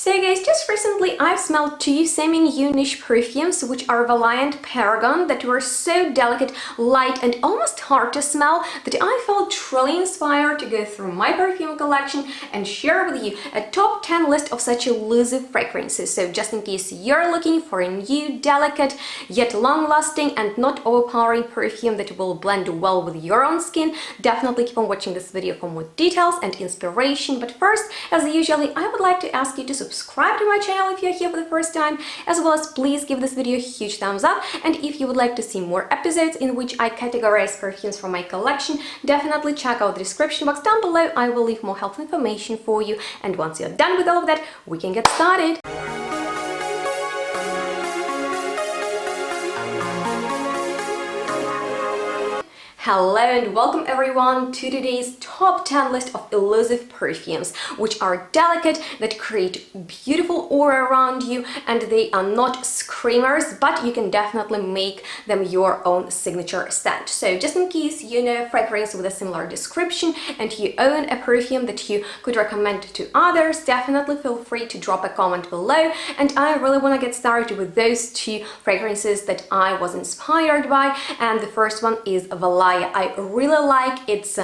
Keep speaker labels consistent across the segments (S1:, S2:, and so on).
S1: So guys, just recently I've smelled two semi-new niche perfumes, which are Valaya and Paragon, that were so delicate, light and almost hard to smell that I felt truly inspired to go through my perfume collection and share with you a top 10 list of such elusive fragrances. So just in case you're looking for a new, delicate, yet long-lasting and not overpowering perfume that will blend well with your own skin, definitely keep on watching this video for more details and inspiration. But first, as usually, I would like to ask you to subscribe to my channel if you're here for the first time, as well as please give this video a huge thumbs up. And if you would like to see more episodes in which I categorize perfumes from my collection, definitely check out the description box down below. I will leave more helpful information for you. And once you're done with all of that, we can get started. Hello and welcome everyone to today's top 10 list of elusive perfumes, which are delicate, that create beautiful aura around you, and they are not screamers, but you can definitely make them your own signature scent. So just in case you know a fragrance with a similar description and you own a perfume that you could recommend to others, definitely feel free to drop a comment below. And I really want to get started with those two fragrances that I was inspired by, and the first one is Valaya. I really like its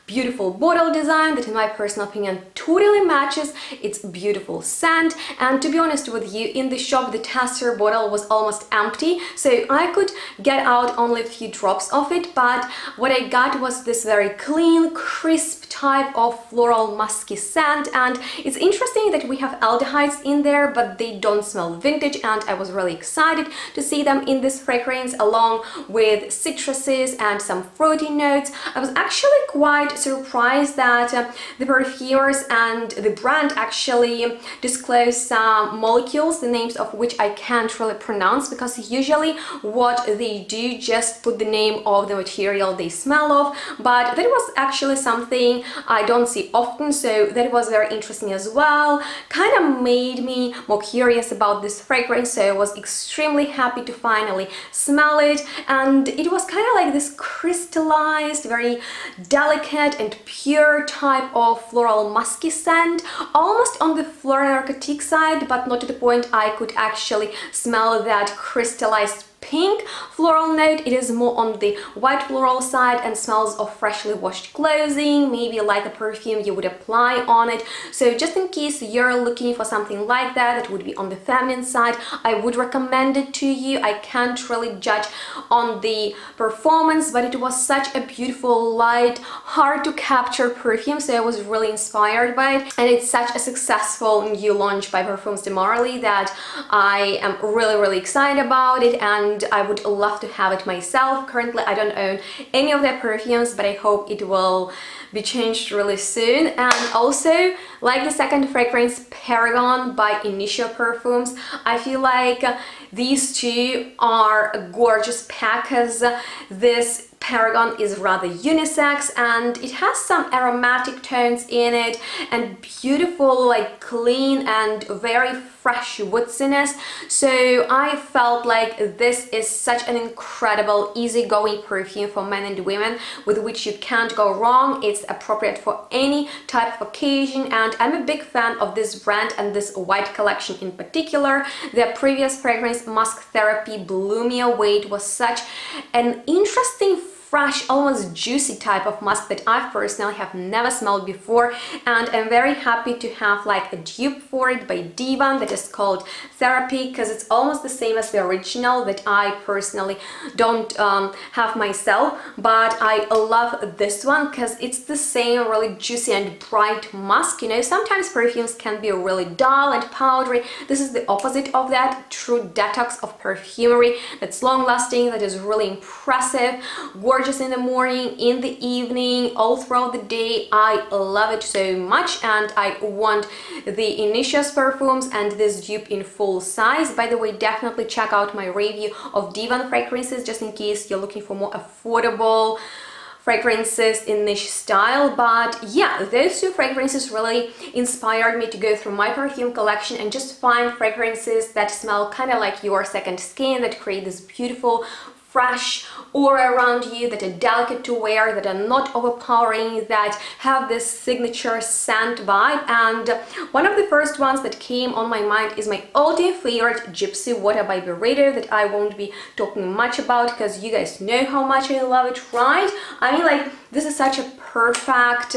S1: beautiful bottle design that in my personal opinion totally matches its beautiful scent. And to be honest with you, in the shop the tester bottle was almost empty, so I could get out only a few drops of it, but what I got was this very clean, crisp type of floral musky scent. And it's interesting that we have aldehydes in there, but they don't smell vintage, and I was really excited to see them in this fragrance along with citruses and some fruity notes. I was actually quite surprised that the perfumers and the brand actually disclose some molecules, the names of which I can't really pronounce, because usually what they do just put the name of the material they smell of, but that was actually something I don't see often, so that was very interesting as well. Kind of made me more curious about this fragrance, so I was extremely happy to finally smell it. And it was kind of like this crystallized, very delicate and pure type of floral musky scent, almost on the floral narcotic side, but not to the point I could actually smell that crystallized pink floral note. It is more on the white floral side and smells of freshly washed clothing, maybe like a perfume you would apply on it. So just in case you're looking for something like that, that would be on the feminine side, I would recommend it to you. I can't really judge on the performance, but it was such a beautiful, light, hard to capture perfume, so I was really inspired by it. And it's such a successful new launch by Parfums de Marly that I am really excited about it, and I would love to have it myself. Currently I don't own any of their perfumes, but I hope it will be changed really soon. And also, like the second fragrance, Paragon by Initial Perfumes, I feel like these two are a gorgeous pack, because this Paragon is rather unisex and it has some aromatic tones in it and beautiful, like clean and very fresh woodiness. So I felt like this is such an incredible, easygoing perfume for men and women with which you can't go wrong. It's appropriate for any type of occasion, and I'm a big fan of this brand and this white collection in particular. Their previous fragrance, Musk Therapy Blew Me Away, it was such an interesting, fresh, almost juicy type of musk that I personally have never smelled before, and I'm very happy to have like a dupe for it by Divan that is called Therapy, because it's almost the same as the original that I personally don't have myself, but I love this one because it's the same really juicy and bright musk. You know, sometimes perfumes can be really dull and powdery. This is the opposite of that, true detox of perfumery that's long-lasting, that is really impressive, gorgeous in the morning, in the evening, all throughout the day. I love it so much, and I want the Initial Perfumes and this dupe in full size. By the way, definitely check out my review of Divan fragrances, just in case you're looking for more affordable fragrances in niche style. But yeah, those two fragrances really inspired me to go through my perfume collection and just find fragrances that smell kind of like your second skin, that create this beautiful, fresh aura around you, that are delicate to wear, that are not overpowering, that have this signature scent vibe. And one of the first ones that came on my mind is my all-time favorite, Gypsy Water by Burrito, that I won't be talking much about because you guys know how much I love it, right? I mean, like, this is such a perfect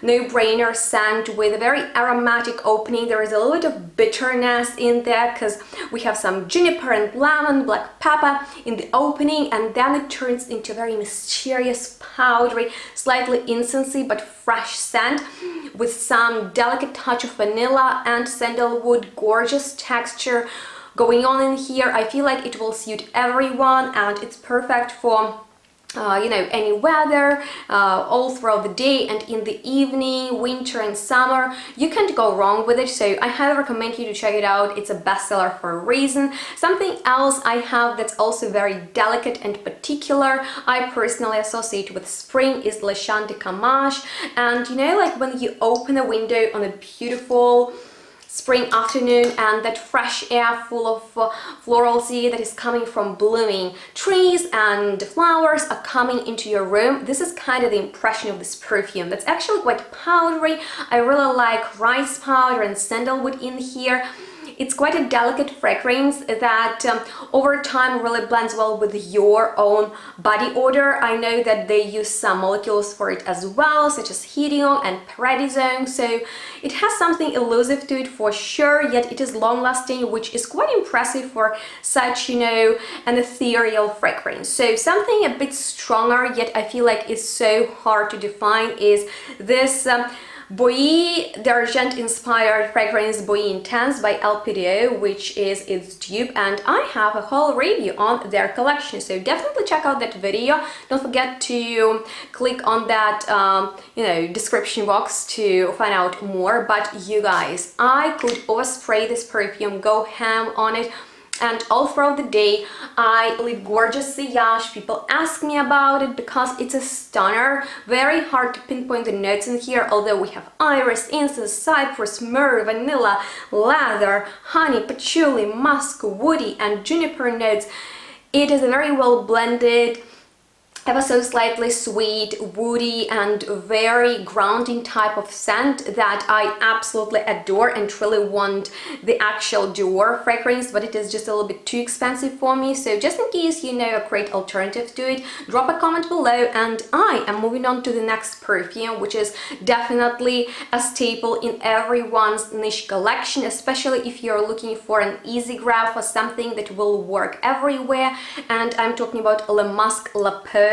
S1: no-brainer scent with a very aromatic opening. There is a little bit of bitterness in there because we have some juniper and lemon, black pepper in the opening, and then it turns into a very mysterious, powdery, slightly incensey but fresh scent with some delicate touch of vanilla and sandalwood. Gorgeous texture going on in here. I feel like it will suit everyone, and it's perfect for you know, any weather, all throughout the day and in the evening, winter and summer. You can't go wrong with it, so I highly recommend you to check it out. It's a bestseller for a reason. Something else I have that's also very delicate and particular, I personally associate with spring, is Le Chant de Camache. And you know, like when you open a window on a beautiful spring afternoon and that fresh air full of florality that is coming from blooming trees and flowers are coming into your room, this is kind of the impression of this perfume. That's actually quite powdery. I really like rice powder and sandalwood in here. It's quite a delicate fragrance that over time really blends well with your own body odor. I know that they use some molecules for it as well, such as hedione and paradisone, so it has something elusive to it for sure, yet it is long-lasting, which is quite impressive for such, you know, an ethereal fragrance. So something a bit stronger, yet I feel like it's so hard to define, is this Bois d'Argent inspired fragrance Bois Intense by LPDO, which is its dupe, and I have a whole review on their collection, so definitely check out that video. Don't forget to click on that you know, description box to find out more. But you guys, I could overspray this perfume, go ham on it, and all throughout the day I leave gorgeous sillage. People ask me about it because it's a stunner. Very hard to pinpoint the notes in here, although we have iris, incense, cypress, myrrh, vanilla, leather, honey, patchouli, musk, woody and juniper notes. It is a very well blended, ever so slightly sweet, woody and very grounding type of scent that I absolutely adore and really want the actual Dior fragrance, but it is just a little bit too expensive for me. So just in case you know a great alternative to it, drop a comment below, and I am moving on to the next perfume, which is definitely a staple in everyone's niche collection, especially if you're looking for an easy grab, for something that will work everywhere. And I'm talking about Le Musc La Peau.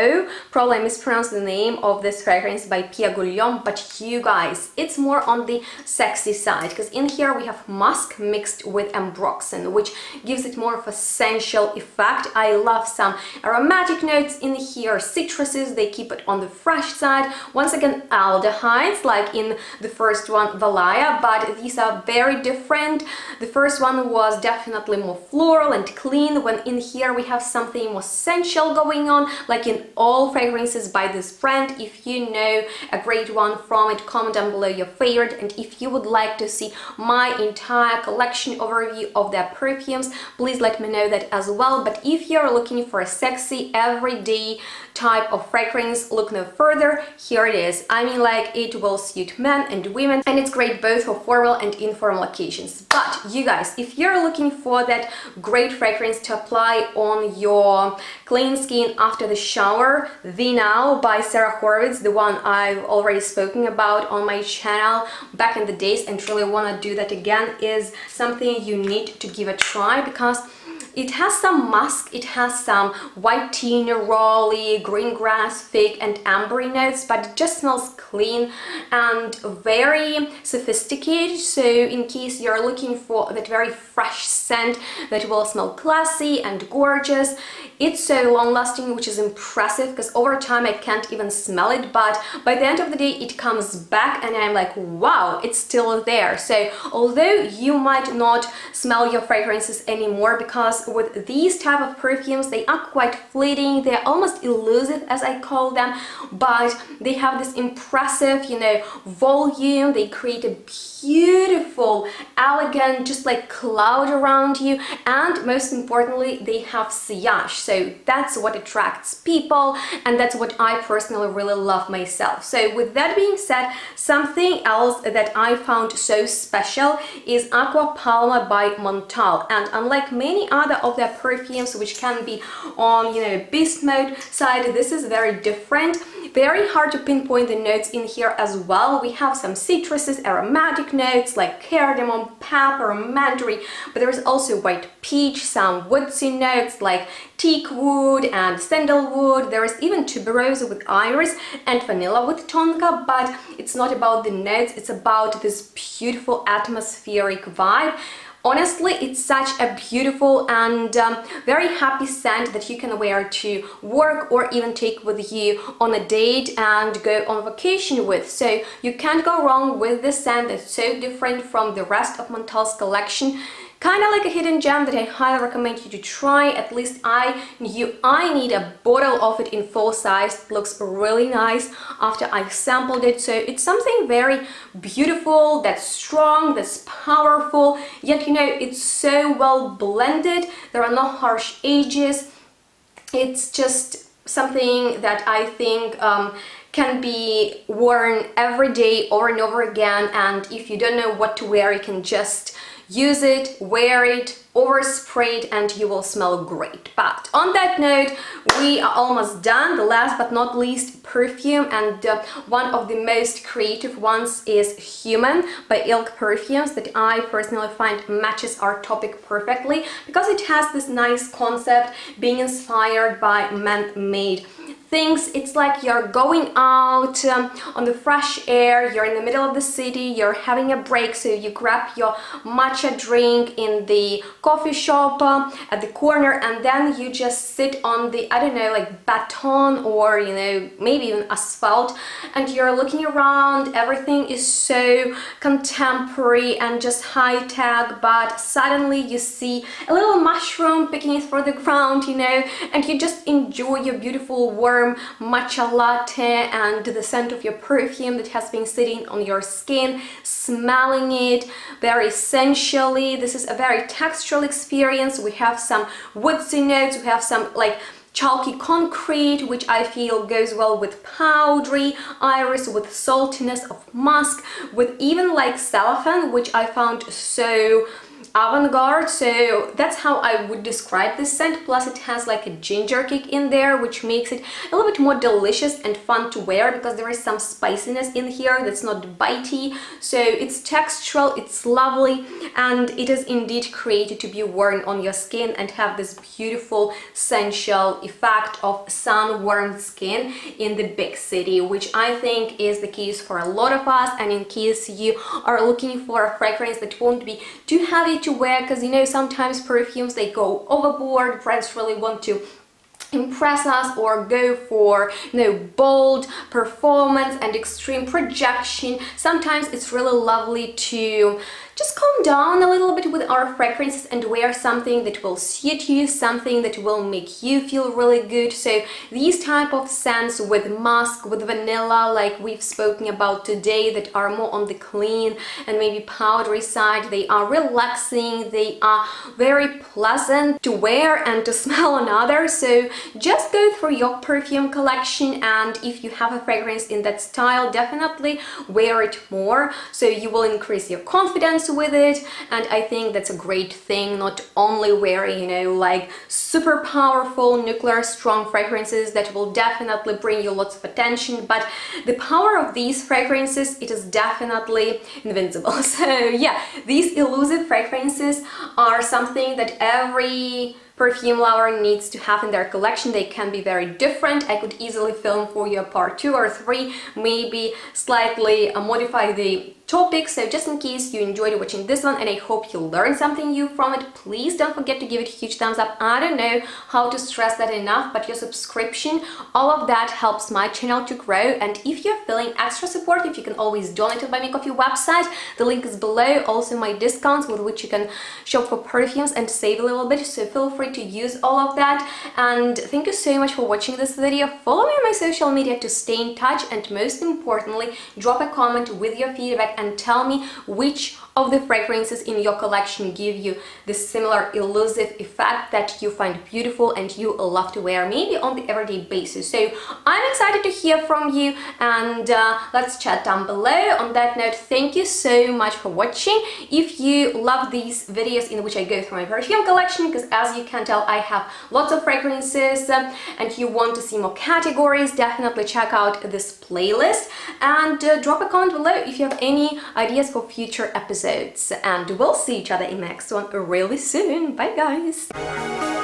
S1: Probably I mispronounced the name of this fragrance by Pia Guillaume, but you guys, it's more on the sexy side, because in here we have musk mixed with ambroxan, which gives it more of a sensual effect. I love some aromatic notes in here, citruses, they keep it on the fresh side. Once again, aldehydes, like in the first one, Valaya, but these are very different. The first one was definitely more floral and clean, when in here we have something more sensual going on, like in all fragrances by this brand. If you know a great one from it, comment down below your favorite, and if you would like to see my entire collection overview of their perfumes, please let me know that as well. But if you're looking for a sexy everyday type of fragrance, look no further. Here it is. I mean, like, it will suit men and women, and it's great both for formal and informal occasions. But you guys, if you're looking for that great fragrance to apply on your clean skin after the shower, The Now by Sarah Horowitz, the one I've already spoken about on my channel back in the days and really want to do that again, is something you need to give a try, because it has some musk, it has some white tea, neroli, green grass, fig and ambery notes, but it just smells clean and very sophisticated. So in case you're looking for that very fresh scent that will smell classy and gorgeous, it's so long lasting, which is impressive. impressive because over time I can't even smell it, but by the end of the day it comes back and I'm like, wow, it's still there. So although you might not smell your fragrances anymore, because with these type of perfumes they are quite fleeting, they're almost elusive as I call them, but they have this impressive, you know, volume. They create a beautiful, elegant, just like cloud around you, and most importantly they have sillage. So that's what attracts people, and that's what I personally really love myself. So with that being said, something else that I found so special is Aqua Palma by Montal, and unlike many other of their perfumes which can be on, you know, beast mode side, this is very different. Very hard to pinpoint the notes in here as well. We have some citruses, aromatic notes like cardamom, pepper, mandarin, but there is also white peach, some woodsy notes like teak wood and sandalwood. There is even tuberose with iris and vanilla with tonka, but it's not about the notes, it's about this beautiful atmospheric vibe. Honestly, it's such a beautiful and very happy scent that you can wear to work or even take with you on a date and go on vacation with. So you can't go wrong with this scent that's so different from the rest of Montal's collection. Kind of like a hidden gem that I highly recommend you to try. At least I need a bottle of it in full size. It looks really nice after I sampled it. So it's something very beautiful, that's strong, that's powerful, yet you know, it's so well blended. There are no harsh edges. It's just something that I think can be worn every day over and over again, and if you don't know what to wear, you can just use it, wear it, overspray it, and you will smell great. But on that note, we are almost done. The last but not least perfume, and one of the most creative ones, is Human by Ilk Perfumes, that I personally find matches our topic perfectly because it has this nice concept being inspired by man-made things. It's like you're going out on the fresh air, you're in the middle of the city, you're having a break, so you grab your matcha drink in the coffee shop at the corner, and then you just sit on the, I don't know, like baton or, you know, maybe even asphalt, and you're looking around. Everything is so contemporary and just high-tech, but suddenly you see a little mushroom picking it from the ground, you know, and you just enjoy your beautiful warm matcha latte and the scent of your perfume that has been sitting on your skin, smelling it very sensually. This is a very textural experience. We have some woodsy notes, we have some like chalky concrete, which I feel goes well with powdery iris, with saltiness of musk, with even like cellophane, which I found so avant-garde. So that's how I would describe this scent. Plus it has like a ginger kick in there, which makes it a little bit more delicious and fun to wear because there is some spiciness in here that's not bitey. So it's textural, it's lovely, and it is indeed created to be worn on your skin and have this beautiful sensual effect of sun-warmed skin in the big city, which I think is the case for a lot of us. And in case you are looking for a fragrance that won't be too heavy to wear, because you know, sometimes perfumes, they go overboard. Brands really want to impress us or go for, you know, bold performance and extreme projection. Sometimes it's really lovely to just calm down a little bit with our fragrances and wear something that will suit you, something that will make you feel really good. So these type of scents with musk, with vanilla, like we've spoken about today, that are more on the clean and maybe powdery side, they are relaxing, they are very pleasant to wear and to smell on others. So just go through your perfume collection, and if you have a fragrance in that style, definitely wear it more, so you will increase your confidence with it. And I think that's a great thing, not only wearing, you know, like super powerful nuclear strong fragrances that will definitely bring you lots of attention, but the power of these fragrances, it is definitely invincible. So yeah, these elusive fragrances are something that every perfume lover needs to have in their collection. They can be very different. I could easily film for you a part 2 or 3, maybe slightly modify the topic. So just in case you enjoyed watching this one and I hope you learned something new from it, please don't forget to give it a huge thumbs up. I don't know how to stress that enough, but your subscription, all of that helps my channel to grow. And if you're feeling extra supportive, you can always donate on my Micallef website. The link is below. Also my discounts with which you can shop for perfumes and save a little bit, so feel free to use all of that. And thank you so much for watching this video. Follow me on my social media to stay in touch, and most importantly, drop a comment with your feedback and tell me which of the fragrances in your collection give you this similar elusive effect that you find beautiful and you love to wear, maybe on the everyday basis. So I'm excited to hear from you, and let's chat down below. On that note, thank you so much for watching. If you love these videos in which I go through my perfume collection, because as you can tell I have lots of fragrances, and you want to see more categories, definitely check out this playlist, and drop a comment below if you have any ideas for future episodes. And we'll see each other in the next one really soon. Bye guys!